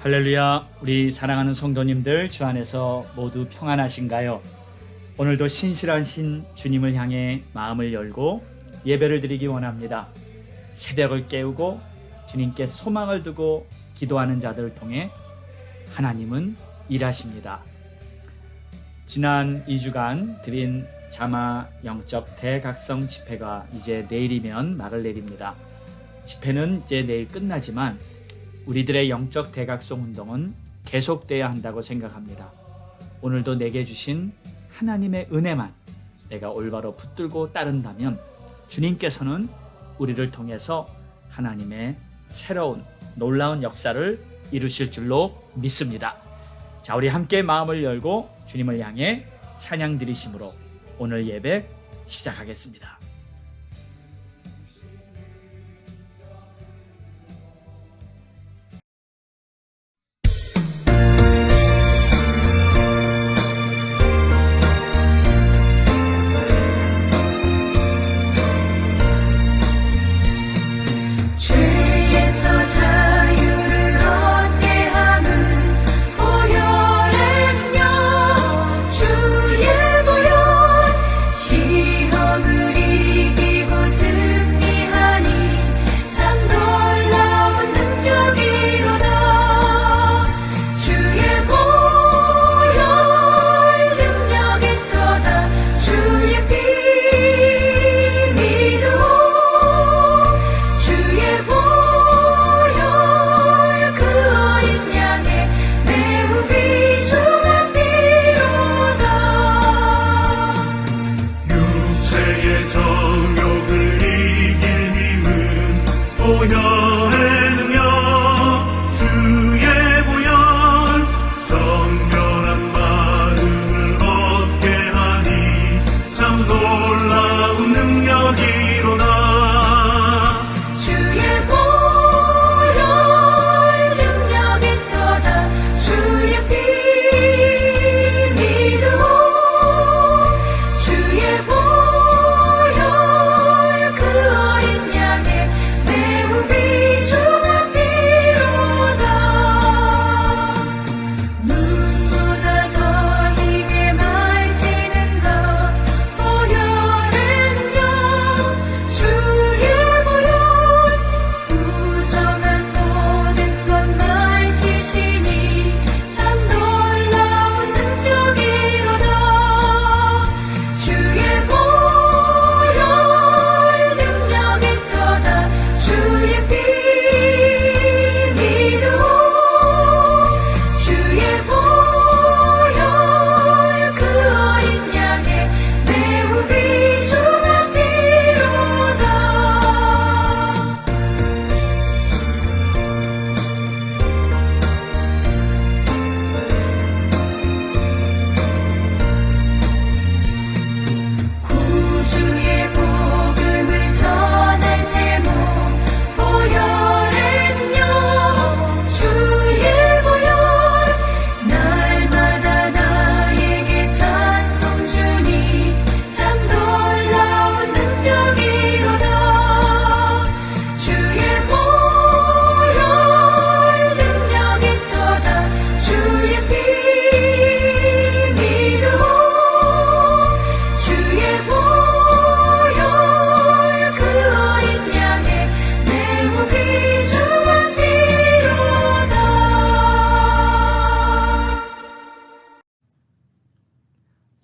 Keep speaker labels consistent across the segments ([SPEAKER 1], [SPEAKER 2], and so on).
[SPEAKER 1] 할렐루야. 우리 사랑하는 성도님들 주 안에서 모두 평안하신가요? 오늘도 신실하신 주님을 향해 마음을 열고 예배를 드리기 원합니다. 새벽을 깨우고 주님께 소망을 두고 기도하는 자들을 통해 하나님은 일하십니다. 지난 2주간 드린 자마 영적 대각성 집회가 이제 내일이면 막을 내립니다. 집회는 이제 내일 끝나지만 우리들의 영적 대각성 운동은 계속돼야 한다고 생각합니다. 오늘도 내게 주신 하나님의 은혜만 내가 올바로 붙들고 따른다면 주님께서는 우리를 통해서 하나님의 새로운 놀라운 역사를 이루실 줄로 믿습니다. 자, 우리 함께 마음을 열고 주님을 향해 찬양 드리심으로 오늘 예배 시작하겠습니다.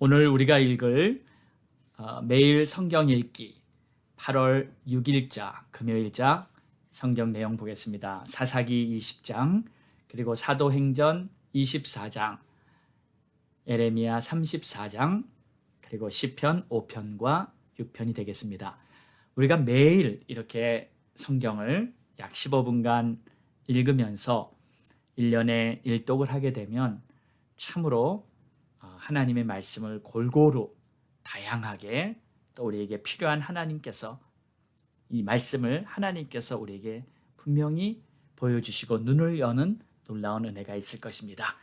[SPEAKER 1] 오늘 우리가 읽을 매일 성경 읽기 8월 6일자 금요일자 성경 내용 보겠습니다. 사사기 20장 그리고 사도행전 24장 에레미야 34장 그리고 시편 5편과 6편이 되겠습니다. 우리가 매일 이렇게 성경을 약 15분간 읽으면서 1년에 일독을 하게 되면 참으로 하나님의 말씀을 골고루 다양하게 또 우리에게 필요한 하나님께서 이 말씀을 하나님께서 우리에게 분명히 보여주시고 눈을 여는 놀라운 은혜가 있을 것입니다.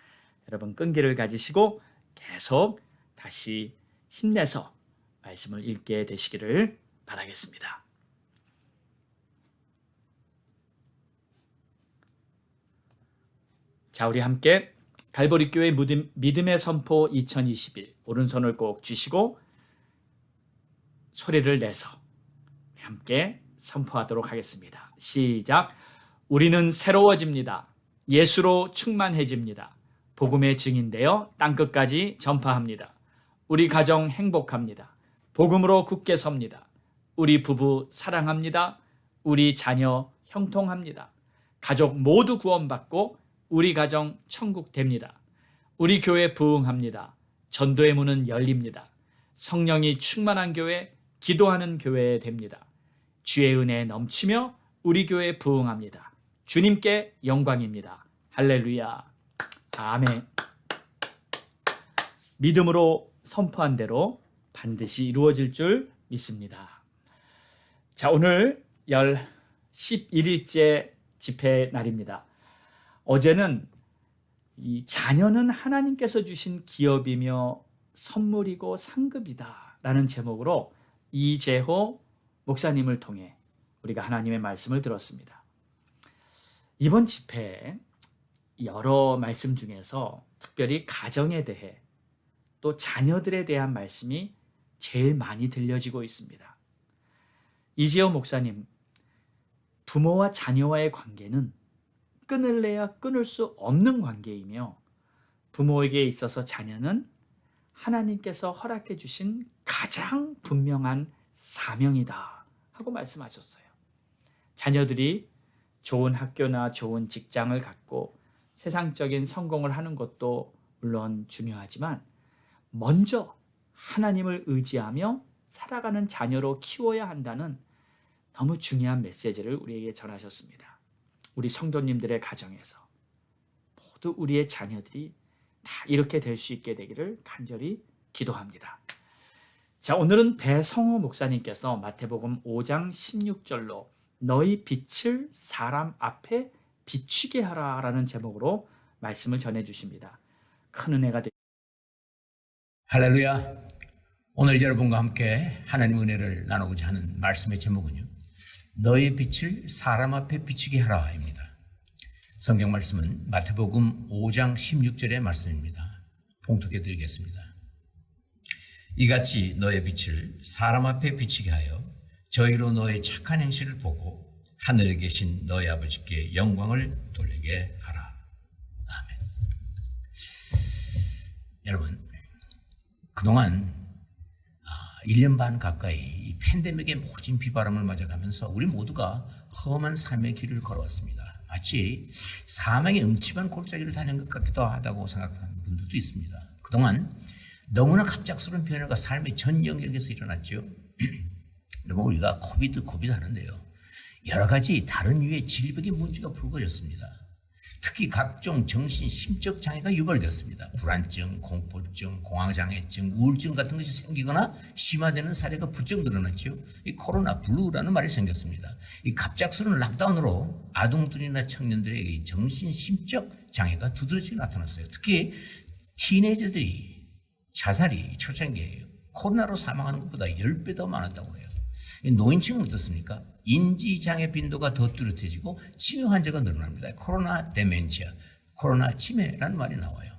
[SPEAKER 1] 여러분 끈기를 가지시고 계속 다시 힘내서 말씀을 읽게 되시기를 바라겠습니다. 자, 우리 함께 갈보리 교회 믿음의 선포 2021 오른손을 꼭 쥐시고 소리를 내서 함께 선포하도록 하겠습니다. 시작. 우리는 새로워집니다. 예수로 충만해집니다. 복음의 증인되어 땅끝까지 전파합니다. 우리 가정 행복합니다. 복음으로 굳게 섭니다. 우리 부부 사랑합니다. 우리 자녀 형통합니다. 가족 모두 구원받고 우리 가정 천국 됩니다. 우리 교회 부흥합니다. 전도의 문은 열립니다. 성령이 충만한 교회, 기도하는 교회 됩니다. 주의 은혜 넘치며 우리 교회 부흥합니다. 주님께 영광입니다. 할렐루야. 아멘. 믿음으로 선포한 대로 반드시 이루어질 줄 믿습니다. 자, 오늘 11일째 집회 날입니다. 어제는 이 자녀는 하나님께서 주신 기업이며 선물이고 상급이다 라는 제목으로 이재호 목사님을 통해 우리가 하나님의 말씀을 들었습니다. 이번 집회에 여러 말씀 중에서 특별히 가정에 대해 또 자녀들에 대한 말씀이 제일 많이 들려지고 있습니다. 이재호 목사님, 부모와 자녀와의 관계는 끊을래야 끊을 수 없는 관계이며 부모에게 있어서 자녀는 하나님께서 허락해 주신 가장 분명한 사명이다 하고 말씀하셨어요. 자녀들이 좋은 학교나 좋은 직장을 갖고 세상적인 성공을 하는 것도 물론 중요하지만 먼저 하나님을 의지하며 살아가는 자녀로 키워야 한다는 너무 중요한 메시지를 우리에게 전하셨습니다. 우리 성도님들의 가정에서 모두 우리의 자녀들이 다 이렇게 될 수 있게 되기를 간절히 기도합니다. 자, 오늘은 배성호 목사님께서 마태복음 5장 16절로 너희 빛을 사람 앞에 비추게 하라 라는 제목으로 말씀을 전해주십니다. 큰 은혜가 되십니다.
[SPEAKER 2] 할렐루야. 오늘 여러분과 함께 하나님의 은혜를 나누고자 하는 말씀의 제목은요, 너의 빛을 사람 앞에 비추게 하라입니다. 성경 말씀은 마태복음 5장 16절의 말씀입니다. 봉독해 드리겠습니다. 이같이 너의 빛을 사람 앞에 비추게 하여 저희로 너의 착한 행실을 보고 하늘에 계신 너희 아버지께 영광을 돌리게 하라. 아멘. 여러분, 그동안 1년 반 가까이 이 팬데믹의 모진 비바람을 맞아가면서 우리 모두가 험한 삶의 길을 걸어왔습니다. 마치 사망의 음침한 골짜기를 다닌 것 같기도 하다고 생각하는 분들도 있습니다. 그동안 너무나 갑작스러운 변화가 삶의 전 영역에서 일어났죠. 여러분, 우리가 코비드 하는데요, 여러 가지 다른 유의 질병의 문제가 불거졌습니다. 특히 각종 정신, 심적 장애가 유발되었습니다. 불안증, 공포증, 공황장애증, 우울증 같은 것이 생기거나 심화되는 사례가 부쩍 늘어났죠. 이 코로나 블루라는 말이 생겼습니다. 이 갑작스러운 락다운으로 아동들이나 청년들의 이 정신, 심적 장애가 두드러지게 나타났어요. 특히 티네이저들이 자살이 초창기에요. 코로나로 사망하는 것보다 10배 더 많았다고 해요. 노인층은 어떻습니까? 인지장애 빈도가 더 뚜렷해지고 치매 환자가 늘어납니다. 코로나 데멘치아, 코로나 치매라는 말이 나와요.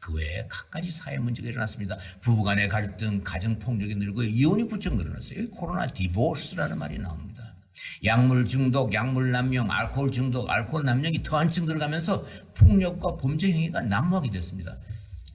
[SPEAKER 2] 그 외에 갖가지 사회 문제가 일어났습니다. 부부간의 갈등, 가정폭력이 늘고 이혼이 부쩍 늘어났어요. 코로나 디보스라는 말이 나옵니다. 약물 중독, 약물 남용, 알코올 중독, 알코올 남용이 더 한층 들어가면서 폭력과 범죄 행위가 난무하게 됐습니다.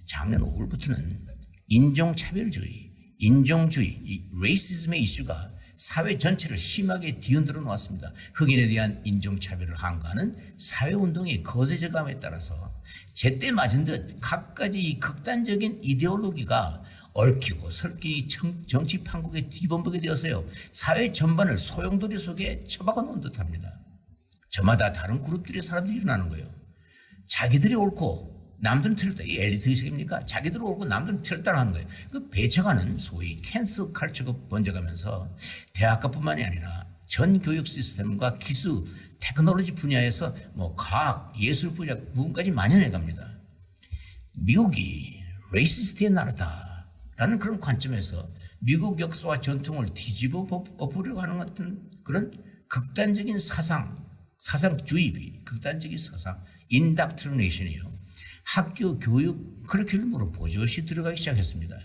[SPEAKER 2] 작년 5월부터는 인종차별주의, 인종주의, 이 레이시즘의 이슈가 사회 전체를 심하게 뒤흔들어 놓았습니다. 흑인에 대한 인종차별을 항거하는 사회운동의 거세져감에 따라서 제때 맞은 듯 각가지 극단적인 이데올로기가 얽히고 설키 정치 판국에 뒤범벅이 되어서요, 사회 전반을 소용돌이 속에 처박아 놓은 듯합니다. 저마다 다른 그룹들의 사람들이 일어나는 거예요. 자기들이 옳고 남들은 틀렸다. 이 엘리트 의식입니까? 자기들 옳고 남들은 틀렸다고 하는 거예요. 그 배쳐가는 소위 캔슬 컬처가 번져가면서 대학가뿐만이 아니라 전 교육 시스템과 기술, 테크놀로지 분야에서 과학, 예술 분야 부분까지 만연해 갑니다. 미국이 레이시스트의 나라다라는 그런 관점에서 미국 역사와 전통을 뒤집어 엎으려고 하는 같은 그런 극단적인 사상, 사상 주입이 극단적인 사상 인닥트리네이션이에요. 학교 교육 커리큘럼으로 버젓이 들어가기 시작했습니다.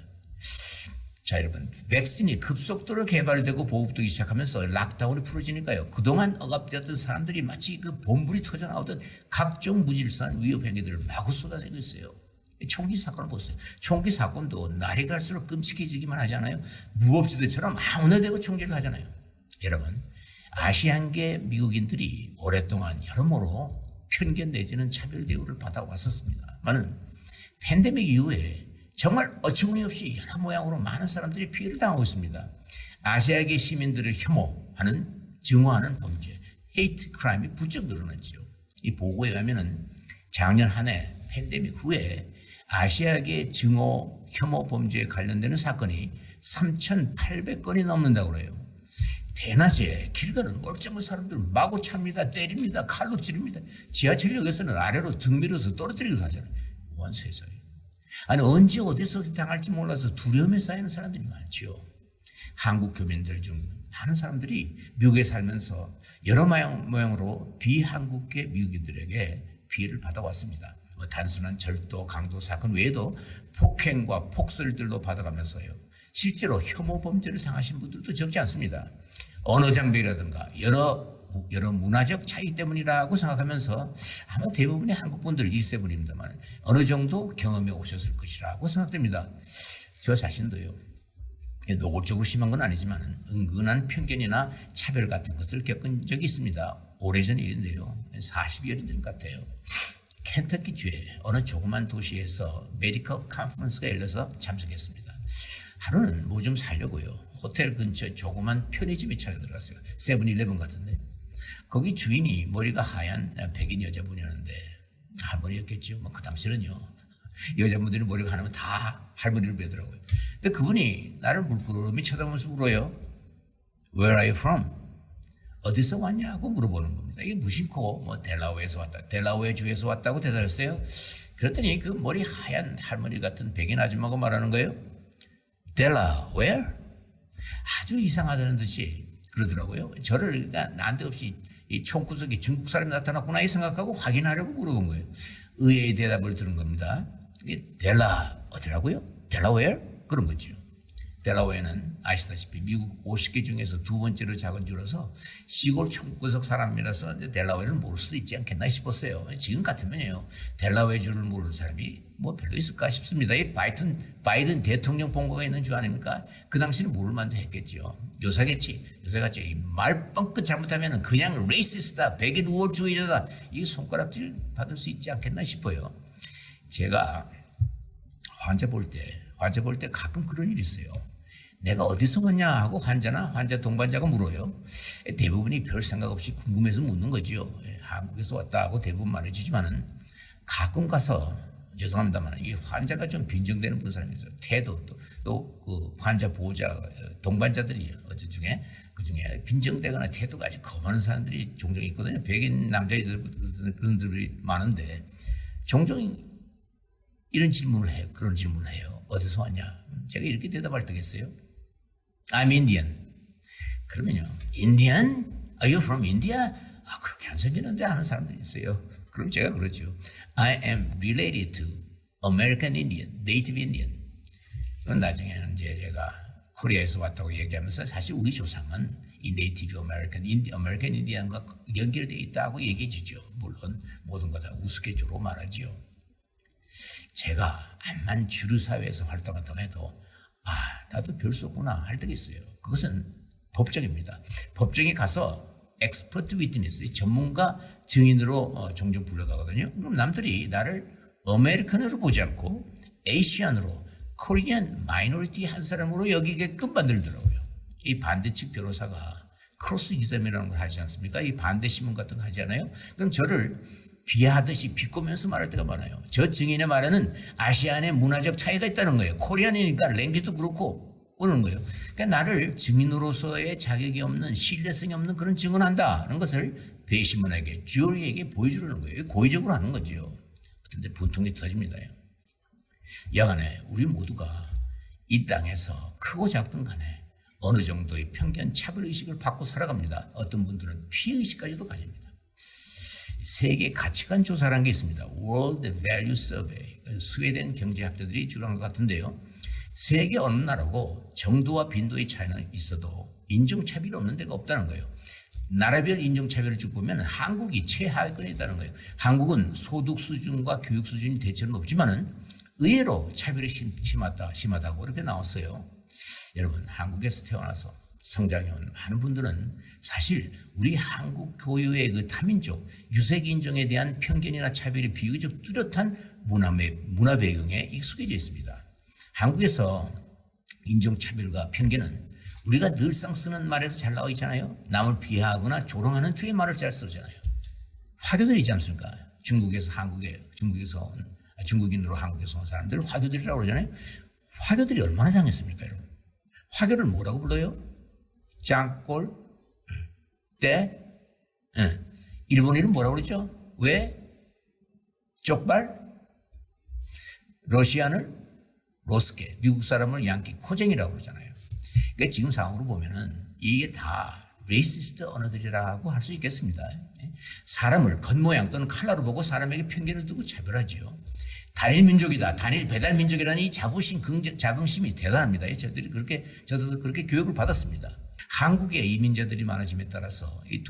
[SPEAKER 2] 자, 여러분, 백신이 급속도로 개발되고 보급되기 시작하면서 락다운이 풀어지니까요. 그동안 억압되었던 사람들이 마치 그 bom불이 터져나오던 각종 무질서한 위협 행위들을 마구 쏟아내고 있어요. 총기 사건을 보세요. 총기 사건도 날이 갈수록 끔찍해지기만 하지 않아요? 무법지대처럼 아무나 대고 총질을 하잖아요. 여러분, 아시안계 미국인들이 오랫동안 여러모로 편견 내지는 차별 대우를 받아왔었습니다만은 팬데믹 이후에 정말 어처구니없이 여러 모양으로 많은 사람들이 피해를 당하고 있습니다. 아시아계 시민들을 혐오하는, 증오하는 범죄, 헤이트 크라임이 부쩍 늘어났죠. 이 보고에 의하면은 작년 한 해 팬데믹 후에 아시아계 증오, 혐오 범죄에 관련되는 사건이 3,800건이 넘는다고 그래요. 대낮에 길 가는 멀쩡한 사람들 마구 찹니다, 때립니다, 칼로 찌릅니다. 지하철역에서는 아래로 등 밀어서 떨어뜨리기도 하잖아요. 원 세상에. 아니, 언제 어디서 당할지 몰라서 두려움에 쌓이는 사람들이 많죠. 한국 교민들 중 많은 사람들이 미국에 살면서 여러 모양으로 비한국계 미국인들에게 피해를 받아왔습니다. 단순한 절도, 강도 사건 외에도 폭행과 폭설들도 받아가면서요. 실제로 혐오 범죄를 당하신 분들도 적지 않습니다. 언어 장벽이라든가 여러 문화적 차이 때문이라고 생각하면서 아마 대부분의 한국 분들 1세분입니다만 어느 정도 경험해 오셨을 것이라고 생각됩니다. 저 자신도요. 노골적으로 심한 건 아니지만 은근한 편견이나 차별 같은 것을 겪은 적이 있습니다. 오래전 일인데요. 40여년 전 같아요. 켄터키주의 어느 조그만 도시에서 메디컬 컨퍼런스가 열려서 참석했습니다. 하루는 뭐 좀 살려고요. 호텔 근처 조그만 편의점에 찾아 들어갔어요. 세븐일레븐 같은데. 거기 주인이 머리가 하얀 백인 여자분이었는데 할머니였겠죠. 뭐 그 당시는요. 여자분들이 머리가 하나면 다 할머니를 뵈더라고요. 근데 그분이 나를 물끄러미 쳐다보면서 물어요. Where are you from? 어디서 왔냐고 물어보는 겁니다. 이게 무심코 뭐 델라웨어에서 왔다, 델라웨어 주에서 왔다고 대답했어요. 그랬더니 그 머리 하얀 할머니 같은 백인 아줌마가 말하는 거예요. 델라웨어? 아주 이상하다는 듯이 그러더라고요. 저를 그러니까 난데없이 이 총구석에 중국 사람이 나타났구나 이 생각하고 확인하려고 물어본 거예요. 의외의 대답을 들은 겁니다. 이게 델라 어디라고요? 델라웨어? 그런 거죠. 델라웨어는 아시다시피 미국 50개 중에서 두 번째로 작은 주라서 시골 총구석 사람이라서 델라웨어를 모를 수도 있지 않겠나 싶었어요. 지금 같으면요. 델라웨어 주를 모르는 사람이 뭐 별로 있을까 싶습니다. 이 바이든 대통령 본거가 있는 주 아닙니까? 그 당시는 모를 만도 했겠죠. 요새겠지. 요새같이 말 뻥끗 잘못하면 그냥 레이시스트다, 백인 우월주의자다, 이 손가락질 받을 수 있지 않겠나 싶어요. 제가 환자 볼 때 가끔 그런 일이 있어요. 내가 어디서 왔냐 하고 환자 동반자가 물어요. 대부분이 별 생각 없이 궁금해서 묻는 거죠. 한국에서 왔다 하고 대부분 말해주지만은 가끔 가서 죄송합니다만 이 환자가 좀 빈정되는 분 사람이 있어요. 태도 또 그 환자 보호자 동반자들이 어떤 중에 그 중에 빈정되거나 태도가 아주 검은 사람들이 종종 있거든요. 백인 남자애들 그런 들이 많은데 종종 이런 질문을 해요. 그런 질문을 해요. 어디서 왔냐? 제가 이렇게 대답할 때겠어요. I'm Indian. 그러면요. Indian? Are you from India? 아, 그렇게 안 생기는데 하는 사람들이 있어요. 그럼 제가 그러죠. I am related to American Indian, Native Indian. 그건 나중에는 이제 제가 코리아에서 왔다고 얘기하면서 사실 우리 조상은 이 Native American Indian과 연결되어 있다고 얘기해 주죠. 물론 모든 거 다 우스갯소리로 말하죠. 제가 암만 주류 사회에서 활동한다고 해도 나도 별 수 없구나 할 때가 있어요. 그것은 법정입니다. 법정에 가서 엑스퍼트 위트니스, 전문가 증인으로 종종 불러가거든요. 그럼 남들이 나를 아메리칸으로 보지 않고 에이시안으로 코리안 마이너리티 한 사람으로 여기게끔 만들더라고요. 이 반대측 변호사가 크로스 이점이라는 걸 하지 않습니까? 이 반대 신문 같은 거 하지 않아요? 그럼 저를 비하하듯이 비꼬면서 말할 때가 많아요. 저 증인의 말에는 아시안의 문화적 차이가 있다는 거예요. 코리안이니까 랭귀지도 그렇고 그러는 거예요. 그러니까 나를 증인으로서의 자격이 없는, 신뢰성이 없는 그런 증언한다는 것을 배심원에게, 주어리에게 보여주려는 거예요. 고의적으로 하는 거죠. 그런데 분통이 터집니다. 여간에 우리 모두가 이 땅에서 크고 작든 간에 어느 정도의 편견, 차별의식을 받고 살아갑니다. 어떤 분들은 피해의식까지도 가집니다. 세계 가치관 조사라는 게 있습니다. World Value Survey. 스웨덴 경제학자들이 주관한 것 같은데요. 세계 어느 나라고 정도와 빈도의 차이는 있어도 인종차별이 없는 데가 없다는 거예요. 나라별 인종차별을 쭉 보면 한국이 최하위권에 있다는 거예요. 한국은 소득 수준과 교육 수준이 대체로 높지만은 의외로 차별이 심하다고 이렇게 나왔어요. 여러분, 한국에서 태어나서 성장해온 많은 분들은 사실 우리 한국 고유의 그 타민족, 유색 인종에 대한 편견이나 차별이 비교적 뚜렷한 문화 배경에 익숙해져 있습니다. 한국에서 인종차별과 편견은 우리가 늘상 쓰는 말에서 잘 나와 있잖아요. 남을 비하하거나 조롱하는 투의 말을 잘 쓰잖아요. 화교들이지 않습니까? 중국인으로 한국에서 온 사람들을 화교들이라고 그러잖아요. 화교들이 얼마나 당했습니까, 여러분? 화교를 뭐라고 불러요? 짱꼴, 때, 일본인은 뭐라고 그러죠? 왜? 쪽발, 러시아는 로스케, 미국 사람을 양키 코쟁이라고 그러잖아요. 그러니까 지금 상황으로 보면은 이게 다 레이시스트 언어들이라고 할 수 있겠습니다. 사람을 겉모양 또는 컬러로 보고 사람에게 편견을 두고 차별하지요. 단일 민족이다, 단일 배달 민족이라는 이 자부심, 자긍심이 대단합니다. 저도 그렇게 교육을 받았습니다. 한국에 이민자들이 많아짐에 따라서 이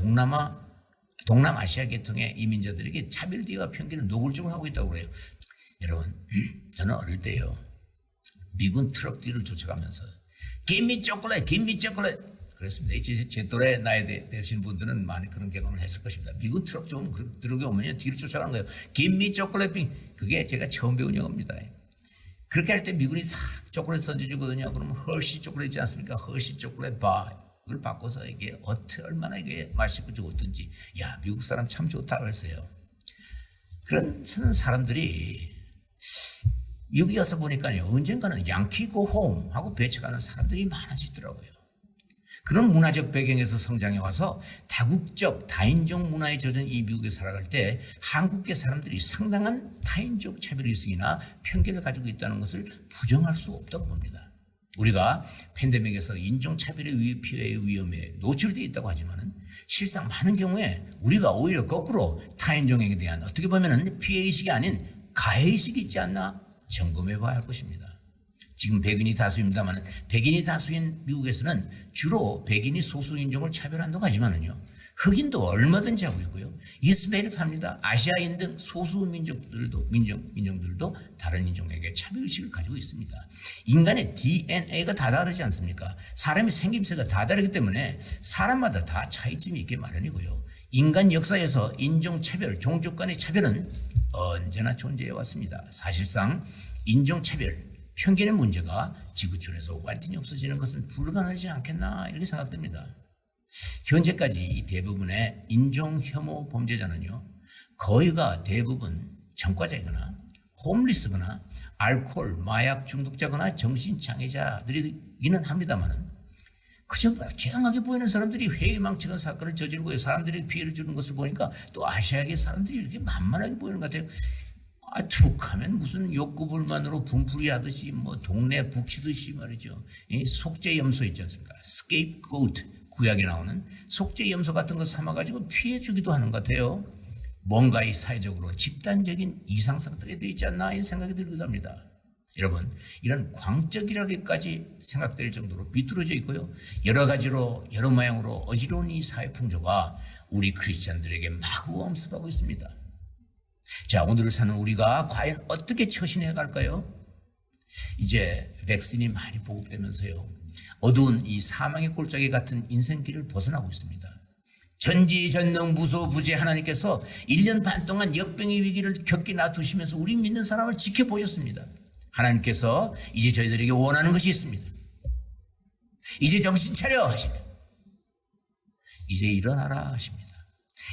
[SPEAKER 2] 동남아시아 계통의 이민자들에게 차별대와 편견을 노골적으로 하고 있다고 그래요. 여러분, 저는 어릴 때요, 미군 트럭 뒤를 쫓아가면서 Give me chocolate, give me chocolate 그랬습니다. 제 또래 나이 되신 분들은 많이 그런 경험을 했을 것입니다. 미군 트럭 좀 들어오면 뒤로 쫓아가는 거예요. Give me chocolate. 그게 제가 처음 배운 영어입니다. 그렇게 할 때 미군이 싹 초콜릿 던져주거든요. 그러면 허쉬 초콜릿 있지 않습니까? 허쉬 초콜릿 바. 이걸 바꿔서 이게 얼마나 이게 맛있고 좋던지. 야, 미국 사람 참 좋다 그랬어요. 그런 사람들이 여기 와서 보니까요, 언젠가는 양키 고 홈 하고 배척하는 사람들이 많아지더라고요. 그런 문화적 배경에서 성장해 와서 다국적 다인종 문화에 젖은 이 미국에 살아갈 때 한국계 사람들이 상당한 타인적 차별의식이나 편견을 가지고 있다는 것을 부정할 수 없다고 봅니다. 우리가 팬데믹에서 인종차별의 피해의 위험에 노출되어 있다고 하지만은 실상 많은 경우에 우리가 오히려 거꾸로 타인종에게 대한 어떻게 보면은 피해의식이 아닌 가해의식이 있지 않나 점검해 봐야 할 것입니다. 지금 백인이 다수입니다만 백인이 다수인 미국에서는 주로 백인이 소수인종을 차별한다고 하지만은요, 흑인도 얼마든지 하고 있고요, 히스패닉합니다. 아시아인 등 소수 민족들도 다른 인종에게 차별의식을 가지고 있습니다. 인간의 DNA가 다 다르지 않습니까? 사람이 생김새가 다 다르기 때문에 사람마다 다 차이점이 있게 마련이고요. 인간 역사에서 인종차별, 종족 간의 차별은 언제나 존재해 왔습니다. 사실상 인종차별, 편견의 문제가 지구촌에서 완전히 없어지는 것은 불가능하지 않겠나 이렇게 생각됩니다. 현재까지 이 대부분의 인종혐오 범죄자는요, 거의가 대부분 전과자이거나 홈리스거나 알코올, 마약 중독자거나 정신장애자들이기는 합니다만은 그저 죄악하게 보이는 사람들이 회의망측한 사건을 저지르고 사람들이 피해를 주는 것을 보니까 또 아시아계 사람들이 이렇게 만만하게 보이는 것 같아요. 툭하면 무슨 욕구불만으로 분풀이 하듯이 동네 북치듯이 말이죠. 이 속죄염소 있지 않습니까? 스케이프고트, 구약에 나오는 속죄염소 같은 거 삼아가지고 피해주기도 하는 것 같아요. 뭔가 이 사회적으로 집단적인 이상 상태가 되어 있지 않나 이런 생각이 들기도 합니다. 여러분, 이런 광적이라기까지 생각될 정도로 비뚤어져 있고요, 여러 가지로 여러 모양으로 어지러운 이 사회 풍조가 우리 크리스찬들에게 마구 엄습하고 있습니다. 자, 오늘을 사는 우리가 과연 어떻게 처신해 갈까요? 이제 백신이 많이 보급되면서요, 어두운 이 사망의 골짜기 같은 인생길을 벗어나고 있습니다. 전지전능 무소부재 하나님께서 1년 반 동안 역병의 위기를 겪게 놔두시면서 우리 믿는 사람을 지켜보셨습니다. 하나님께서 이제 저희들에게 원하는 것이 있습니다. 이제 정신 차려 하시며 이제 일어나라 하십니다.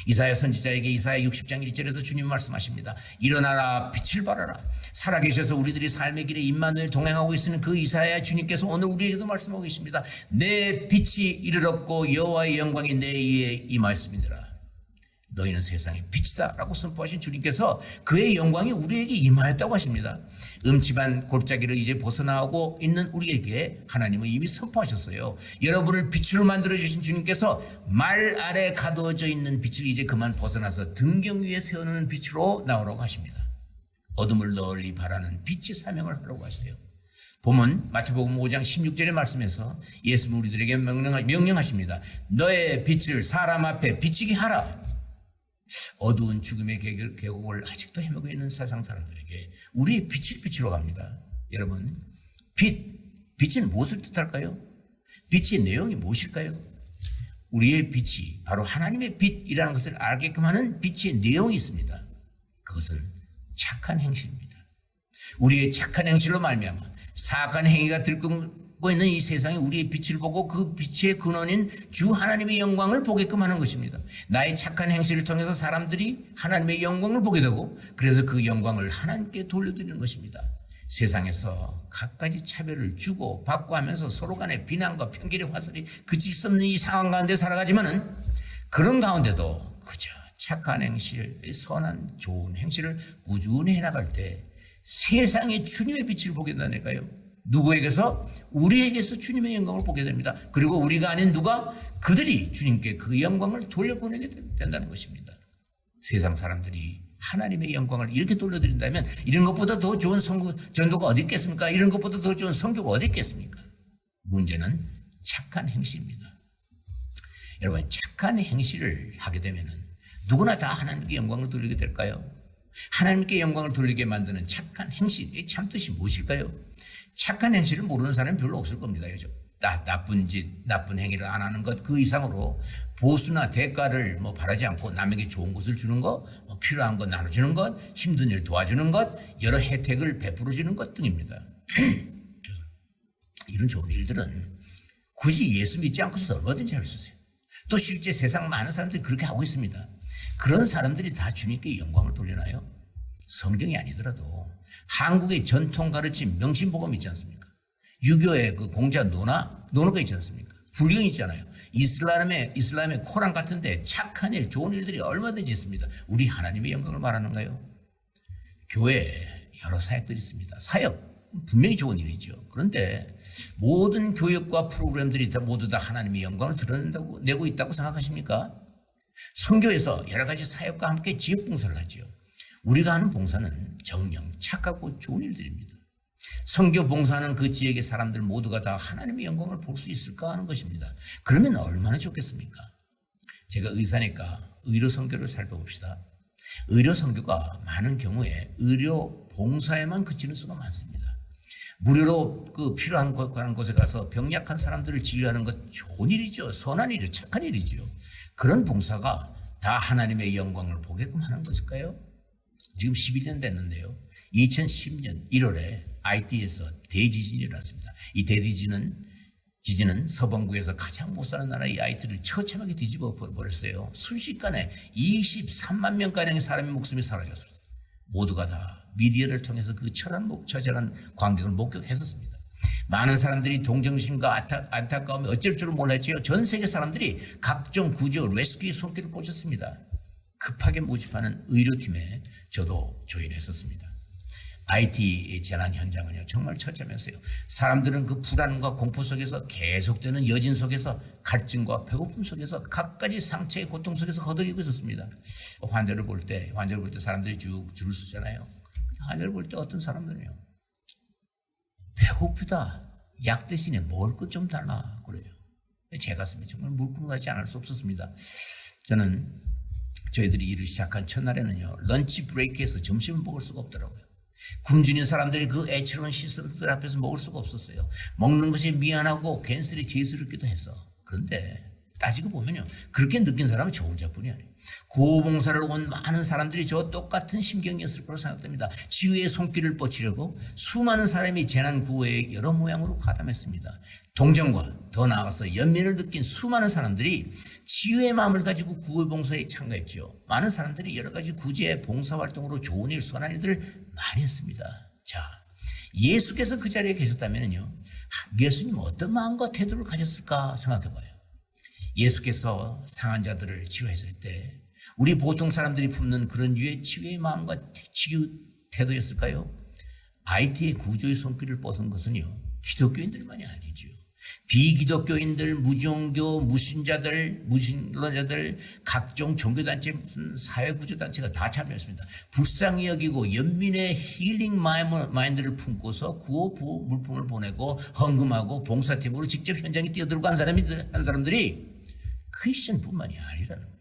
[SPEAKER 2] 이사야 선지자에게 이사야 60장 1절에서 주님 말씀하십니다. 일어나라, 빛을 발하라. 살아계셔서 우리들이 삶의 길에 임마누엘 동행하고 있는 그 이사야 주님께서 오늘 우리에게도 말씀하고 계십니다. 내 빛이 이르렀고 여호와의 영광이 내 위에 임하였음이니라. 너희는 세상의 빛이다 라고 선포하신 주님께서 그의 영광이 우리에게 임하였다고 하십니다. 음침한 골짜기를 이제 벗어나오고 있는 우리에게 하나님은 이미 선포하셨어요. 여러분을 빛으로 만들어주신 주님께서 말 아래 가두어져 있는 빛을 이제 그만 벗어나서 등경 위에 세우는 빛으로 나오라고 하십니다. 어둠을 널리 바라는 빛의 사명을 하라고 하세요. 보면 마태복음 5장 16절의 말씀에서 예수는 우리들에게 명령하십니다. 너의 빛을 사람 앞에 비치게 하라. 어두운 죽음의 계곡을 아직도 헤매고 있는 세상 사람들에게 우리의 빛을 비추러 갑니다. 여러분, 빛은 무엇을 뜻할까요? 빛의 내용이 무엇일까요? 우리의 빛이 바로 하나님의 빛이라는 것을 알게끔 하는 빛의 내용이 있습니다. 그것은 착한 행실입니다. 우리의 착한 행실로 말미암아 사악한 행위가 들끓고 있는 이 세상에 우리의 빛을 보고 그 빛의 근원인 주 하나님의 영광을 보게끔 하는 것입니다. 나의 착한 행실을 통해서 사람들이 하나님의 영광을 보게 되고 그래서 그 영광을 하나님께 돌려드리는 것입니다. 세상에서 갖가지 차별을 주고 받고 하면서 서로 간의 비난과 편견의 화살이 그칠 수 없는 이 상황 가운데 살아가지만은 그런 가운데도 그저 착한 행실, 선한 좋은 행실을 꾸준히 해나갈 때 세상에 주님의 빛을 보게 된다니까요. 누구에게서? 우리에게서 주님의 영광을 보게 됩니다. 그리고 우리가 아닌 누가? 그들이 주님께 그 영광을 돌려보내게 된다는 것입니다. 세상 사람들이 하나님의 영광을 이렇게 돌려드린다면 이런 것보다 더 좋은 전도가 어디 있겠습니까? 이런 것보다 더 좋은 선교가 어디 있겠습니까? 문제는 착한 행실입니다. 여러분, 착한 행실을 하게 되면은 누구나 다 하나님께 영광을 돌리게 될까요? 하나님께 영광을 돌리게 만드는 착한 행실의 참 뜻이 무엇일까요? 착한 행실을 모르는 사람은 별로 없을 겁니다. 그죠? 나쁜 짓, 나쁜 행위를 안 하는 것 그 이상으로 보수나 대가를 바라지 않고 남에게 좋은 것을 주는 것, 필요한 것 나눠주는 것, 힘든 일 도와주는 것, 여러 혜택을 베풀어주는 것 등입니다. 이런 좋은 일들은 굳이 예수 믿지 않고서도 얼마든지 할 수 있어요. 또 실제 세상 많은 사람들이 그렇게 하고 있습니다. 그런 사람들이 다 주님께 영광을 돌리나요? 성경이 아니더라도 한국의 전통 가르침 명심보감 있지 않습니까? 유교의 그 공자 논어가 있지 않습니까? 불경 있잖아요. 이슬람의 코란 같은데 착한 일, 좋은 일들이 얼마든지 있습니다. 우리 하나님의 영광을 말하는가요? 교회에 여러 사역들이 있습니다. 사역 분명히 좋은 일이죠. 그런데 모든 교육과 프로그램들이 모두 다 하나님의 영광을 드러내고 있다고 생각하십니까? 선교에서 여러 가지 사역과 함께 지역 봉사를 하죠. 우리가 하는 봉사는 정녕 착하고 좋은 일들입니다. 선교 봉사하는 그 지역의 사람들 모두가 다 하나님의 영광을 볼 수 있을까 하는 것입니다. 그러면 얼마나 좋겠습니까? 제가 의사니까 의료 선교를 살펴봅시다. 의료 선교가 많은 경우에 의료 봉사에만 그치는 수가 많습니다. 무료로 그 필요한 곳에 가서 병약한 사람들을 진료하는 것 좋은 일이죠. 선한 일이죠. 착한 일이죠. 그런 봉사가 다 하나님의 영광을 보게끔 하는 것일까요? 지금 11년 됐는데요. 2010년 1월에 IT에서 대지진이 일어났습니다. 이 지진은 서방구에서 가장 못 사는 나라 이 IT를 처참하게 뒤집어 버렸어요. 순식간에 23만 명가량의 사람의 목숨이 사라졌어요. 모두가 다 미디어를 통해서 그 처절한 광경을 목격했었습니다. 많은 사람들이 동정심과 안타까움이 어쩔 줄을 몰랐지요. 전 세계 사람들이 각종 구조, 레스큐에 손길을 꽂았습니다. 급하게 모집하는 의료팀에 저도 조인했었습니다. IT 재난 현장은요 정말 처참했어요. 사람들은 그 불안과 공포 속에서 계속되는 여진 속에서 갈증과 배고픔 속에서 갖가지 상처의 고통 속에서 허덕이고 있었습니다. 환자를 볼 때 사람들이 쭉 줄을 서잖아요. 환자를 볼 때 어떤 사람들은요 배고프다, 약 대신에 먹을 것 좀 달라 그래요. 제 가슴이 정말 물컹하지 않을 수 없었습니다. 저는 저희들이 일을 시작한 첫날에는요 런치 브레이크에서 점심을 먹을 수가 없더라고요. 굶주린 사람들이 그 애처로운 시선들 앞에서 먹을 수가 없었어요. 먹는 것이 미안하고 괜스레 죄스럽기도 해서. 그런데 따지고 보면요 그렇게 느낀 사람은 저 혼자뿐이 아니에요. 구호봉사를 온 많은 사람들이 저 똑같은 심경이었을 거로 생각됩니다. 치유의 손길을 뻗치려고 수많은 사람이 재난 구호에 여러 모양으로 가담했습니다. 동정과 더 나아가서 연민을 느낀 수많은 사람들이 치유의 마음을 가지고 구호봉사에 참가했죠. 많은 사람들이 여러 가지 구제 봉사활동으로 좋은 일, 선한 일들을 많이 했습니다. 자, 예수께서 그 자리에 계셨다면요 예수님 어떤 마음과 태도를 가졌을까 생각해봐요. 예수께서 상한 자들을 치유했을 때 우리 보통 사람들이 품는 그런 유의 치유의 마음과 치유 태도였을까요? IT의 구조의 손길을 뻗은 것은요, 기독교인들만이 아니죠. 비기독교인들, 무종교, 무신자들, 무신론자들, 각종 종교단체, 무슨 사회구조단체가 다 참여했습니다. 불쌍히 여기고 연민의 힐링 마인드를 품고서 구호 물품을 보내고 헌금하고 봉사팀으로 직접 현장에 뛰어들고 한 사람들이 크리스천뿐만이 아니라는 거예요.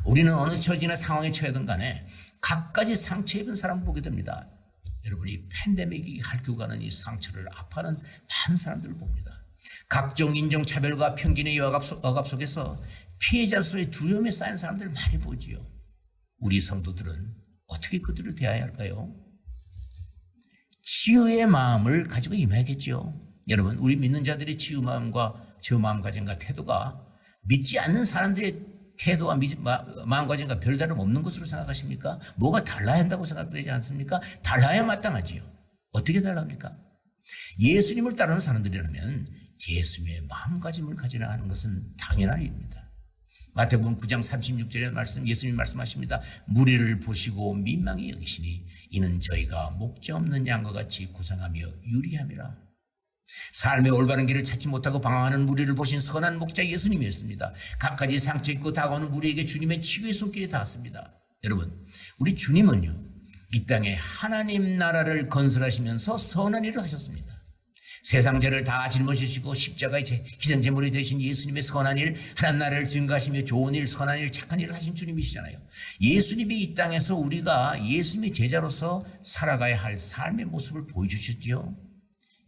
[SPEAKER 2] 우리는 어느 처지나 상황에 처하든 간에 각가지 상처 입은 사람을 보게 됩니다. 여러분이 팬데믹이 핥고 가는 이 상처를 아파하는 많은 사람들을 봅니다. 각종 인종차별과 편견의 억압 속에서 피해자로서의 두려움에 쌓인 사람들을 많이 보지요. 우리 성도들은 어떻게 그들을 대해야 할까요? 치유의 마음을 가지고 임해야겠죠. 여러분, 우리 믿는 자들의 치유 마음가짐과 태도가 믿지 않는 사람들의 태도와 마음가짐과 별다름 없는 것으로 생각하십니까? 뭐가 달라야 한다고 생각되지 않습니까? 달라야 마땅하지요. 어떻게 달랍니까? 예수님을 따르는 사람들이라면 예수님의 마음가짐을 가지려 하는 것은 당연한 일입니다. 마태복음 9장 36절의 말씀, 예수님이 말씀하십니다. 무리를 보시고 민망히 여기시니 이는 저희가 목자 없는 양과 같이 고생하며 유리함이라. 삶의 올바른 길을 찾지 못하고 방황하는 무리를 보신 선한 목자 예수님이었습니다. 각가지 상처 입고 다가오는 무리에게 주님의 치유의 손길이 닿았습니다. 여러분, 우리 주님은요, 이 땅에 하나님 나라를 건설하시면서 선한 일을 하셨습니다. 세상 죄를 다 짊어지시고 십자가의 희생제물이 되신 예수님의 선한 일, 하나님 나라를 증거하시며 좋은 일, 선한 일, 착한 일을 하신 주님이시잖아요. 예수님이 이 땅에서 우리가 예수님의 제자로서 살아가야 할 삶의 모습을 보여주셨지요.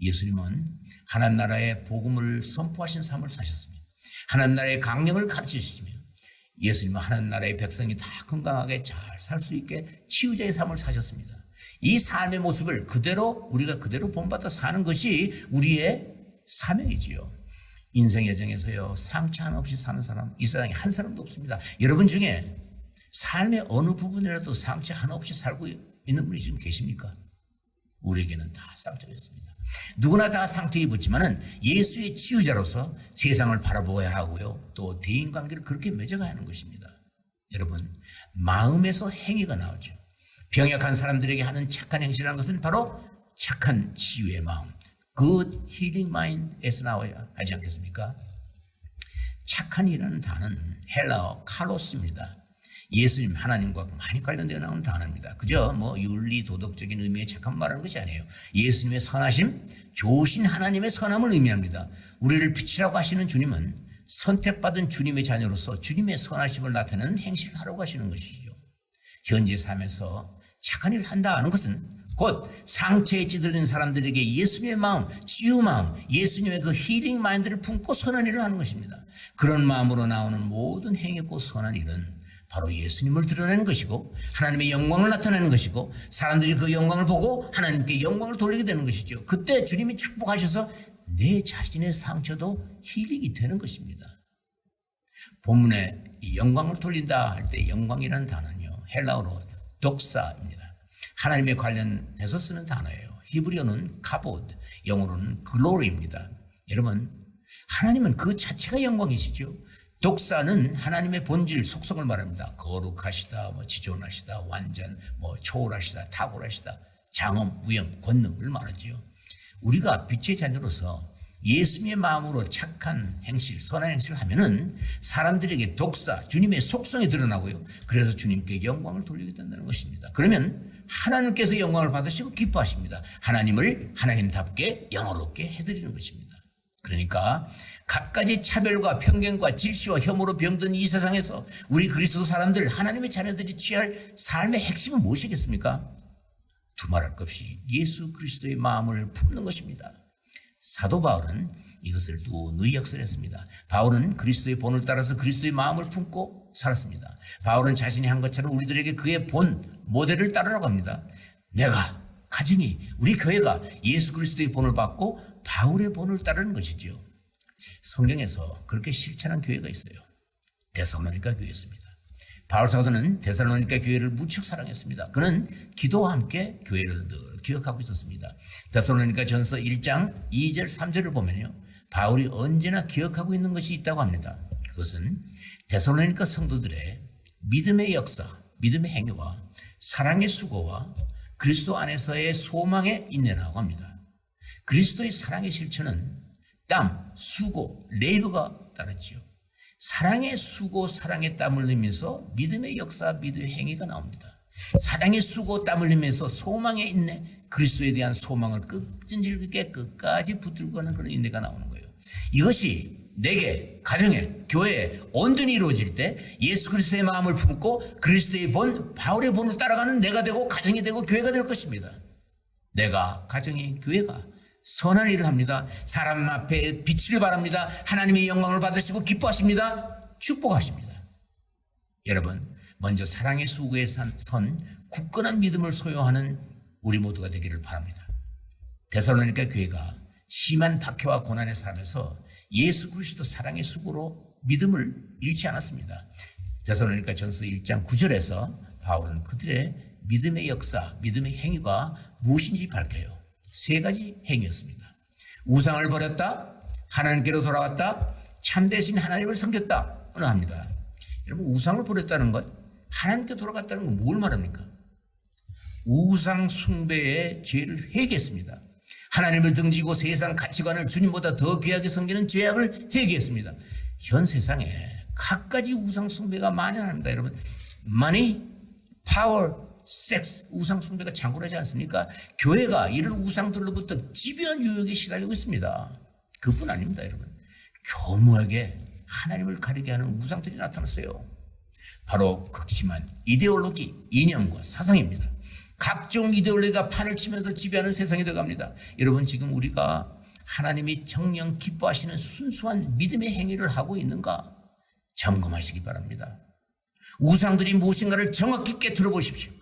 [SPEAKER 2] 예수님은 하나님 나라의 복음을 선포하신 삶을 사셨습니다. 하나님 나라의 강령을 가르치시며 예수님은 하나님 나라의 백성이 다 건강하게 잘 살 수 있게 치유자의 삶을 사셨습니다. 이 삶의 모습을 우리가 그대로 본받아 사는 것이 우리의 사명이지요. 인생 여정에서요, 상처 하나 없이 사는 사람 이 세상에 한 사람도 없습니다. 여러분 중에 삶의 어느 부분이라도 상처 하나 없이 살고 있는 분이 지금 계십니까? 우리에게는 다 상처가 있습니다. 누구나 다 상처 입었지만은 예수의 치유자로서 세상을 바라보아야 하고요, 또 대인관계를 그렇게 맺어가야 하는 것입니다. 여러분, 마음에서 행위가 나오죠. 병약한 사람들에게 하는 착한 행실이라는 것은 바로 착한 치유의 마음, good healing mind에서 나와야 하지 않겠습니까? 착한이라는 단어는 헬라어 카로스입니다. 예수님, 하나님과 많이 관련되어 나오는 단어입니다. 그저 윤리, 도덕적인 의미의 착한 말하는 것이 아니에요. 예수님의 선하심, 좋으신 하나님의 선함을 의미합니다. 우리를 빛이라고 하시는 주님은 선택받은 주님의 자녀로서 주님의 선하심을 나타내는 행실을 하라고 하시는 것이죠. 현재 삶에서 착한 일을 한다 하는 것은 곧 상처에 찌들린 사람들에게 예수님의 마음, 치유 마음, 예수님의 그 힐링 마인드를 품고 선한 일을 하는 것입니다. 그런 마음으로 나오는 모든 행했고 선한 일은 바로 예수님을 드러내는 것이고 하나님의 영광을 나타내는 것이고 사람들이 그 영광을 보고 하나님께 영광을 돌리게 되는 것이죠. 그때 주님이 축복하셔서 내 자신의 상처도 힐링이 되는 것입니다. 본문에 영광을 돌린다 할 때 영광이라는 단어는요, 헬라어로 독사입니다. 하나님에 관련해서 쓰는 단어예요. 히브리어는 카보드, 영어로는 글로리입니다. 여러분, 하나님은 그 자체가 영광이시죠. 독사는 하나님의 본질, 속성을 말합니다. 거룩하시다, 지존하시다, 완전, 초월하시다, 탁월하시다, 장엄, 위엄, 권능을 말하지요. 우리가 빛의 자녀로서 예수님의 마음으로 착한 행실, 선한 행실을 하면은 사람들에게 독사, 주님의 속성이 드러나고요. 그래서 주님께 영광을 돌리게 된다는 것입니다. 그러면 하나님께서 영광을 받으시고 기뻐하십니다. 하나님을 하나님답게 영어롭게 해드리는 것입니다. 그러니까 갖가지 차별과 편견과 질시와 혐오로 병든 이 세상에서 우리 그리스도 사람들, 하나님의 자녀들이 취할 삶의 핵심은 무엇이겠습니까? 두말할 것 없이 예수 그리스도의 마음을 품는 것입니다. 사도 바울은 이것을 누누이 역설했습니다. 바울은 그리스도의 본을 따라서 그리스도의 마음을 품고 살았습니다. 바울은 자신이 한 것처럼 우리들에게 그의 본, 모델을 따르라고 합니다. 내가, 가정이, 우리 교회가 예수 그리스도의 본을 받고 바울의 본을 따르는 것이죠. 성경에서 그렇게 실천한 교회가 있어요. 데살로니가 교회였습니다. 바울 사도는 데살로니가 교회를 무척 사랑했습니다. 그는 기도와 함께 교회를 늘 기억하고 있었습니다. 데살로니가 전서 1장 2절 3절을 보면요, 바울이 언제나 기억하고 있는 것이 있다고 합니다. 그것은 데살로니가 성도들의 믿음의 역사, 믿음의 행위와 사랑의 수고와 그리스도 안에서의 소망의 인내라고 합니다. 그리스도의 사랑의 실천은 땀, 수고, 레이브가 따르지요. 사랑의 수고, 사랑의 땀 흘리면서 믿음의 역사, 믿음의 행위가 나옵니다. 사랑의 수고, 땀 흘리면서 소망의 인내, 그리스도에 대한 소망을 끈질기게 끝까지 붙들고 가는 그런 인내가 나오는 거예요. 이것이 내게, 가정에, 교회에 온전히 이루어질 때 예수 그리스도의 마음을 품고 그리스도의 본, 바울의 본을 따라가는 내가 되고 가정이 되고 교회가 될 것입니다. 내가, 가정이, 교회가 선한 일을 합니다. 사람 앞에 빛을 발합니다. 하나님의 영광을 받으시고 기뻐하십니다. 축복하십니다. 여러분, 먼저 사랑의 수고에 선 굳건한 믿음을 소유하는 우리 모두가 되기를 바랍니다. 데살로니가 교회가 심한 박해와 고난의 삶에서 예수 그리스도 사랑의 수고로 믿음을 잃지 않았습니다. 데살로니가 전서 1장 9절에서 바울은 그들의 믿음의 역사, 믿음의 행위가 무엇인지 밝혀요. 세 가지 행위였습니다. 우상을 버렸다, 하나님께로 돌아왔다, 참되신 하나님을 섬겼다 합니다. 여러분, 우상을 버렸다는 것, 하나님께 돌아갔다는 건 뭘 말합니까? 우상 숭배의 죄를 회개했습니다. 하나님을 등지고 세상 가치관을 주님보다 더 귀하게 섬기는 죄악을 회개했습니다. 현 세상에 갖가지 우상 숭배가 만연합니다. 여러분, money, power, 섹스, 우상 숭배가 장군하지 않습니까? 교회가 이런 우상들로부터 집요한 유혹에 시달리고 있습니다. 그뿐 아닙니다, 여러분. 교묘하게 하나님을 가리게 하는 우상들이 나타났어요. 바로 극심한 이데올로기, 이념과 사상입니다. 각종 이데올로기가 판을 치면서 지배하는 세상이 되어갑니다. 여러분, 지금 우리가 하나님이 정녕 기뻐하시는 순수한 믿음의 행위를 하고 있는가 점검하시기 바랍니다. 우상들이 무엇인가를 정확히 깨트려 보십시오.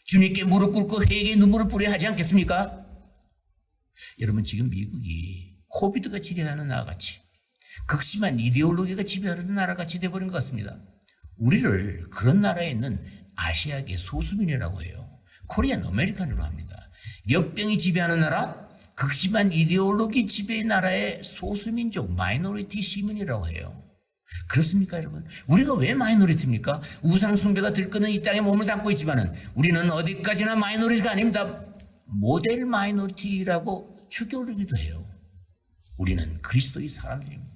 [SPEAKER 2] 주님께 무릎 꿇고 회개의 눈물을 뿌려야 하지 않겠습니까? 여러분, 지금 미국이 코비드가 지배하는 나라같이 극심한 이데올로기가 지배하는 나라같이 되어버린 것 같습니다. 우리를 그런 나라에 있는 아시아계 소수민이라고 해요. 코리안 아메리칸으로 합니다. 역병이 지배하는 나라, 극심한 이데올로기 지배의 나라의 소수민족 마이너리티 시민이라고 해요. 그렇습니까, 여러분? 우리가 왜 마이너리티입니까? 우상 숭배가 들끓는 이 땅에 몸을 담고 있지만은 우리는 어디까지나 마이너리티가 아닙니다. 모델 마이너리티라고 추격하기도 해요. 우리는 그리스도의 사람들입니다.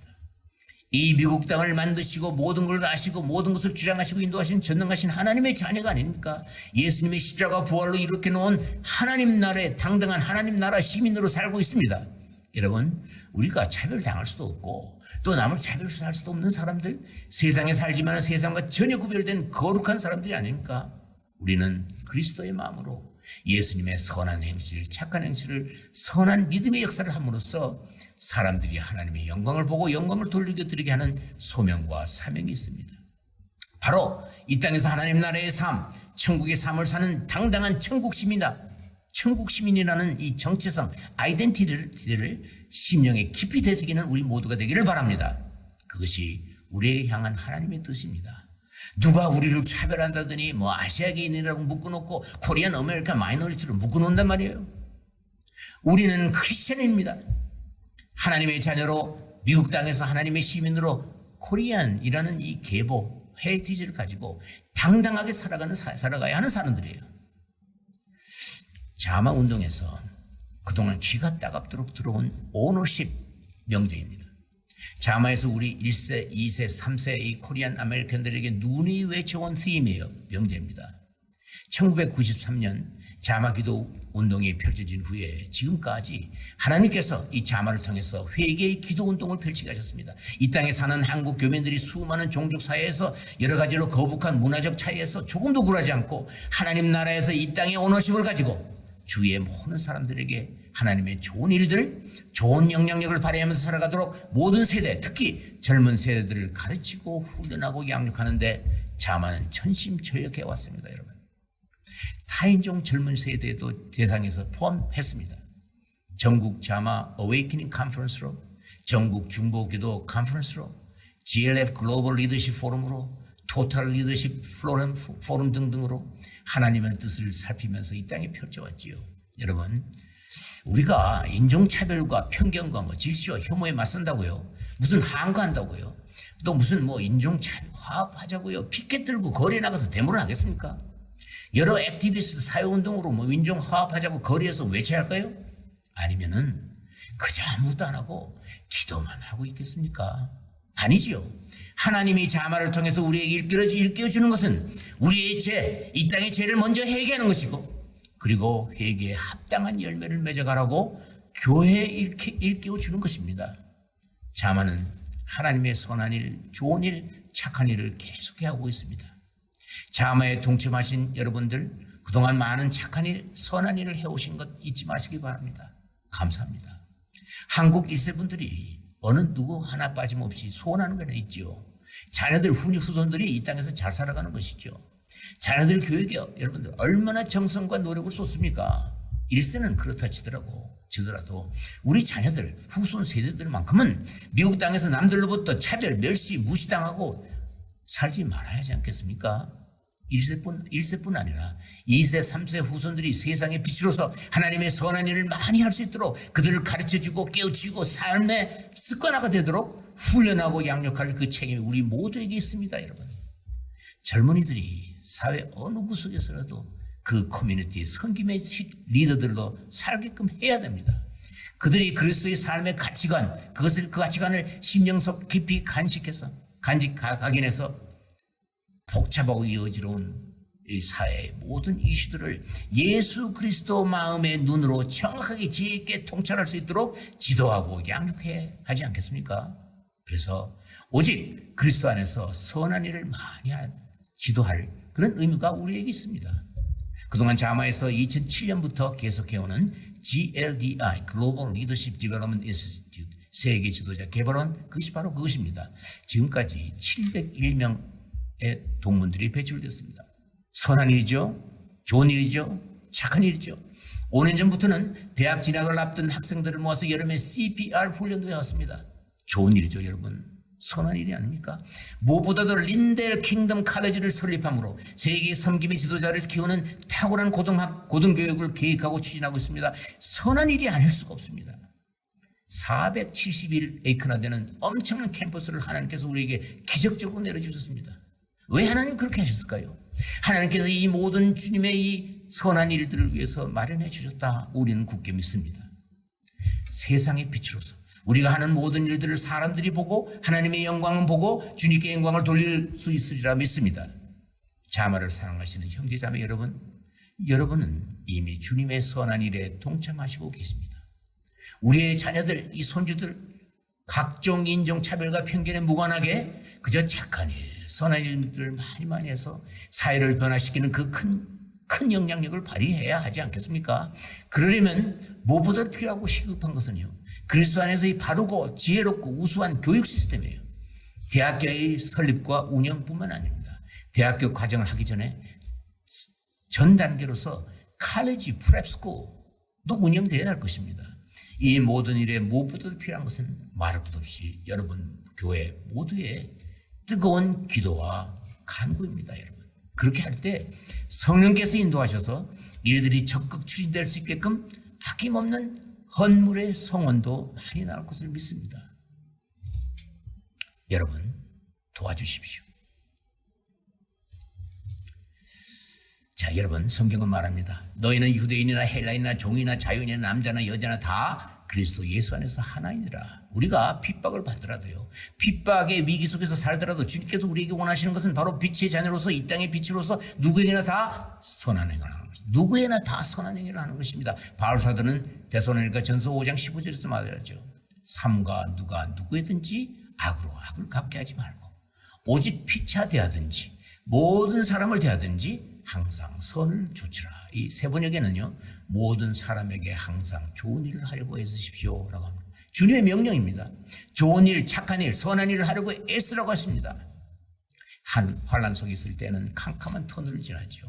[SPEAKER 2] 이 미국 땅을 만드시고 모든 걸 아시고 모든 것을 주장하시고 인도하신 전능하신 하나님의 자녀가 아닙니까? 예수님의 십자가 부활로 이렇게 놓은 하나님 나라의 당당한 하나님 나라 시민으로 살고 있습니다. 여러분, 우리가 차별당할 수도 없고 또 남을 차별할 수도 없는 사람들, 세상에 살지만 세상과 전혀 구별된 거룩한 사람들이 아닙니까? 우리는 그리스도의 마음으로 예수님의 선한 행실, 착한 행실을 선한 믿음의 역사를 함으로써 사람들이 하나님의 영광을 보고 영광을 돌리게 드리게 하는 소명과 사명이 있습니다. 바로 이 땅에서 하나님 나라의 삶, 천국의 삶을 사는 당당한 천국 시민이다. 천국 시민이라는 이 정체성, 아이덴티티를 심령에 깊이 되새기는 우리 모두가 되기를 바랍니다. 그것이 우리에게 향한 하나님의 뜻입니다. 누가 우리를 차별한다더니 뭐 아시아계인이라고 묶어놓고 코리안 아메리칸 마이너리티로 묶어놓는단 말이에요. 우리는 크리스천입니다. 하나님의 자녀로 미국 땅에서 하나님의 시민으로 코리안이라는 이 계보, 헤리티지를 가지고 당당하게 살아가야 하는 사람들이에요. 자마 운동에서 그동안 귀가 따갑도록 들어온 오너십 명제입니다. 자마에서 우리 1세, 2세, 3세 이 코리안 아메리칸들에게 눈이 외쳐온 팀이에요. 명제입니다. 1993년 자마 기도 운동이 펼쳐진 후에 지금까지 하나님께서 이 자마를 통해서 회개의 기도 운동을 펼치게 하셨습니다. 이 땅에 사는 한국 교민들이 수많은 종족 사회에서 여러 가지로 거북한 문화적 차이에서 조금도 굴하지 않고 하나님 나라에서 이 땅의 오너십을 가지고 주위의 모든 사람들에게 하나님의 좋은 일들, 좋은 영향력을 발휘하면서 살아가도록 모든 세대, 특히 젊은 세대들을 가르치고 훈련하고 양육하는데 자마는 천심처역해 왔습니다. 여러분, 타인종 젊은 세대도 대상에서 포함했습니다. 전국 자마 어웨이커닝 컨퍼런스로, 전국 중보기도 컨퍼런스로, GLF 글로벌 리더십 포럼으로, 토탈 리더십 포럼 등등으로 하나님의 뜻을 살피면서 이 땅에 펼쳐왔지요. 여러분, 우리가 인종차별과 편견과 질시와 혐오에 맞선다고요? 무슨 항거한다고요? 또 무슨 인종차별 화합하자고요? 피켓 들고 거리에 나가서 데모를 하겠습니까? 여러 액티비스트 사회운동으로 인종 화합하자고 거리에서 외쳐야 할까요? 아니면은 그저 아무것도 안 하고 기도만 하고 있겠습니까? 아니지요. 하나님이 자마를 통해서 우리에게 일깨워주는 것은 우리의 죄, 이 땅의 죄를 먼저 회개하는 것이고, 그리고 회개에 합당한 열매를 맺어가라고 교회에 일깨워주는 것입니다. 자마는 하나님의 선한 일, 좋은 일, 착한 일을 계속해 하고 있습니다. 자마에 동참하신 여러분들, 그동안 많은 착한 일, 선한 일을 해오신 것 잊지 마시기 바랍니다. 감사합니다. 한국 1세분들이 어느 누구 하나 빠짐없이 소원하는 건 있지요. 자녀들, 후손들이 이 땅에서 잘 살아가는 것이죠. 자녀들 교육에 여러분들 얼마나 정성과 노력을 쏟습니까? 1세는 그렇다 치더라도 우리 자녀들, 후손 세대들만큼은 미국 땅에서 남들로부터 차별, 멸시, 무시당하고 살지 말아야 하지 않겠습니까? 1세뿐 아니라 2세, 3세 후손들이 세상의 빛으로서 하나님의 선한 일을 많이 할 수 있도록 그들을 가르쳐주고 깨우치고 삶의 습관화가 되도록 훈련하고 양육할 그 책임이 우리 모두에게 있습니다, 여러분. 젊은이들이 사회 어느 구석에서라도 그 커뮤니티의 섬김의 리더들로 살게끔 해야 됩니다. 그들이 그리스도의 삶의 가치관, 그 가치관을 심령 속 깊이 각인해서 복잡하고 이어지러운 이 사회의 모든 이슈들을 예수 그리스도 마음의 눈으로 정확하게 지혜 있게 통찰할 수 있도록 지도하고 양육해야 하지 않겠습니까? 그래서 오직 그리스도 안에서 선한 일을 많이 지도할 그런 의무가 우리에게 있습니다. 그동안 자마에서 2007년부터 계속해오는 GLDI, Global Leadership Development Institute, 세계 지도자 개발원, 그것이 바로 그것입니다. 지금까지 701명의 동문들이 배출됐습니다. 선한 일이죠. 좋은 일이죠. 착한 일이죠. 5년 전부터는 대학 진학을 앞둔 학생들을 모아서 여름에 CPR 훈련도 해왔습니다. 좋은 일이죠, 여러분. 선한 일이 아닙니까? 무엇보다도 린델 킹덤 칼레지를 설립함으로 세계 섬김의 지도자를 키우는 탁월한 고등교육을 계획하고 추진하고 있습니다. 선한 일이 아닐 수가 없습니다. 471에이크나 되는 엄청난 캠퍼스를 하나님께서 우리에게 기적적으로 내려주셨습니다. 왜 하나님 그렇게 하셨을까요? 하나님께서 이 모든 주님의 이 선한 일들을 위해서 마련해 주셨다. 우리는 굳게 믿습니다. 세상의 빛으로서 우리가 하는 모든 일들을 사람들이 보고 하나님의 영광을 보고 주님께 영광을 돌릴 수 있으리라 믿습니다. 자마를 사랑하시는 형제자매 여러분, 여러분은 이미 주님의 선한 일에 동참하시고 계십니다. 우리의 자녀들, 이 손주들 각종 인종차별과 편견에 무관하게 그저 착한 일, 선한 일들을 많이 해서 사회를 변화시키는 그 큰 영향력을 발휘해야 하지 않겠습니까? 그러려면 무엇보다 필요하고 시급한 것은요, 그리스도 안에서 이 바르고 지혜롭고 우수한 교육 시스템이에요. 대학교의 설립과 운영뿐만 아닙니다. 대학교 과정을 하기 전에 전 단계로서 칼리지, 프랩스쿨도 운영되어야 할 것입니다. 이 모든 일에 무엇보다 필요한 것은 말할 것 없이 여러분 교회 모두의 뜨거운 기도와 간구입니다, 여러분. 그렇게 할 때 성령께서 인도하셔서 일들이 적극 추진될 수 있게끔 아낌없는 헌물의 성원도 많이 나올 것을 믿습니다. 여러분 도와주십시오. 자, 여러분 성경은 말합니다. 너희는 유대인이나 헬라인이나 종이나 자유인이나 남자나 여자나 다 그리스도 예수 안에서 하나이니라. 우리가 핍박을 받더라도요, 핍박의 위기 속에서 살더라도 주님께서 우리에게 원하시는 것은 바로 빛의 자녀로서 이 땅의 빛으로서 누구에게나 다 선한 행위를 하는 것입니다. 누구에게나 다 선한 행위를 하는 것입니다. 바울사도는 데살로니가 전서 5장 15절에서 말하죠. 삼가 누가 누구에든지 악으로 악을 갚게 하지 말고 오직 피차 대하든지 모든 사람을 대하든지 항상 선을 조치라. 이 세번역에는요, 모든 사람에게 항상 좋은 일을 하려고 애쓰십시오 라고 합니다. 주님의 명령입니다. 좋은 일, 착한 일, 선한 일을 하려고 애쓰라고 하십니다. 한 환난 속에 있을 때는 캄캄한 터널을 지나죠.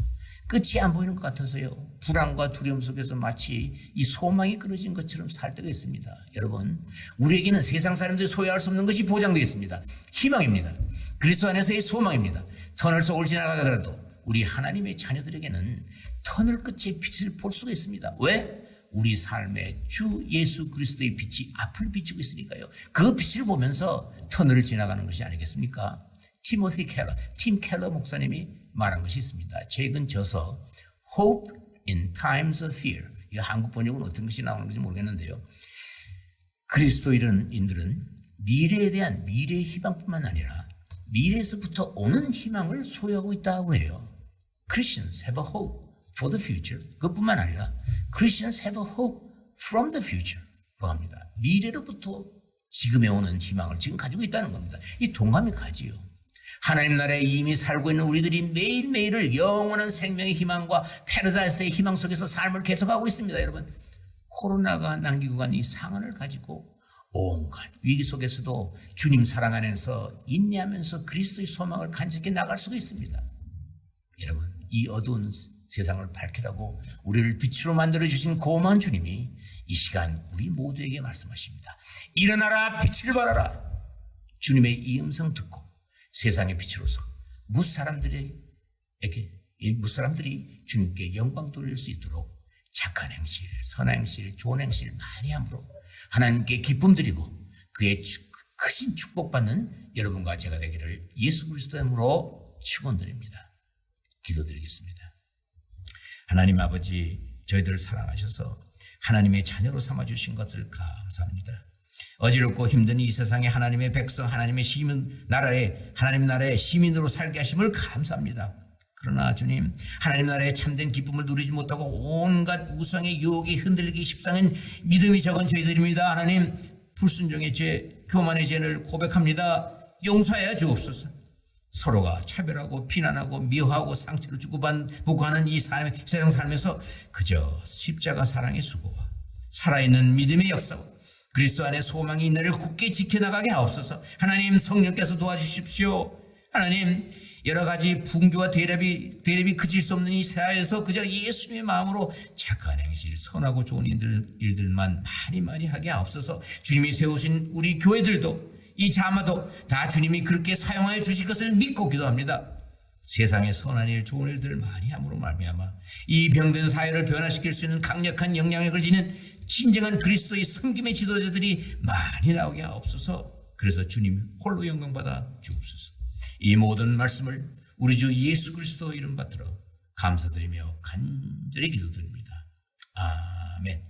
[SPEAKER 2] 끝이 안 보이는 것 같아서요, 불안과 두려움 속에서 마치 이 소망이 끊어진 것처럼 살 때가 있습니다. 여러분, 우리에게는 세상 사람들이 소유할 수 없는 것이 보장되어 있습니다. 희망입니다. 그리스도 안에서의 소망입니다. 터널 속을 지나가더라도 우리 하나님의 자녀들에게는 터널 끝에 빛을 볼 수가 있습니다. 왜? 우리 삶의 주 예수 그리스도의 빛이 앞을 비추고 있으니까요. 그 빛을 보면서 터널을 지나가는 것이 아니겠습니까? 팀 켈러 목사님이 말한 것이 있습니다. 최근 저서 Hope in Times of Fear, 이 한국 번역은 어떤 것이 나오는지 모르겠는데요. 그리스도인들은 미래에 대한 미래의 희망뿐만 아니라 미래에서부터 오는 희망을 소유하고 있다고 해요. Christians have a hope for the future. 그것뿐만 아니라 Christians have a hope from the future. 라고 합니다. 미래로부터 지금에 오는 희망을 지금 가지고 있다는 겁니다. 이 동감이 가지요. 하나님 나라에 이미 살고 있는 우리들이 매일매일을 영원한 생명의 희망과 패러다이스의 희망 속에서 삶을 계속하고 있습니다. 여러분, 코로나가 남기고 간 이 상흔을 가지고 온갖 위기 속에서도 주님 사랑 안에서 인내하면서 그리스도의 소망을 간직해 나갈 수가 있습니다. 여러분, 이 어두운 세상을 밝히라고 우리를 빛으로 만들어주신 고마운 주님이 이 시간 우리 모두에게 말씀하십니다. 일어나라, 빛을 발하라. 주님의 이 음성 듣고 세상의 빛으로서 무사람들이 주님께 영광 돌릴 수 있도록 착한 행실, 선한 행실, 좋은 행실 많이 함으로 하나님께 기쁨 드리고 그의 크신 축복받는 여러분과 제가 되기를 예수 그리스도의 이름으로 축원드립니다. 기도드리겠습니다. 하나님 아버지, 저희들을 사랑하셔서 하나님의 자녀로 삼아주신 것을 감사합니다. 어지럽고 힘든 이 세상에 하나님의 백성, 하나님 나라의 시민으로 살게 하심을 감사합니다. 그러나 주님, 하나님 나라의 참된 기쁨을 누리지 못하고 온갖 우상의 유혹에 흔들리기 십상인 믿음이 적은 저희들입니다. 하나님, 불순종의 죄, 교만의 죄를 고백합니다. 용서하여 주옵소서. 서로가 차별하고 비난하고 미워하고 상처를 주고받고 하는 이 세상 삶에서 그저 십자가 사랑의 수고와 살아있는 믿음의 역사와 그리스도 안에 소망이 있는 굳게 지켜나가게 하옵소서. 하나님, 성령께서 도와주십시오. 하나님, 여러 가지 분규와 대립이 그칠 수 없는 이 사회에서 그저 예수님의 마음으로 착한 행실, 선하고 좋은 일들만 많이 하게 하옵소서. 주님이 세우신 우리 교회들도 이 자마도 다 주님이 그렇게 사용하여 주실 것을 믿고 기도합니다. 세상에 선한 일, 좋은 일들을 많이 함으로 말미암아 이 병든 사회를 변화시킬 수 있는 강력한 영향력을 지닌 진정한 그리스도의 섬김의 지도자들이 많이 나오게 하옵소서. 그래서 주님 홀로 영광받아 주옵소서. 이 모든 말씀을 우리 주 예수 그리스도 이름 받들어 감사드리며 간절히 기도드립니다. 아멘.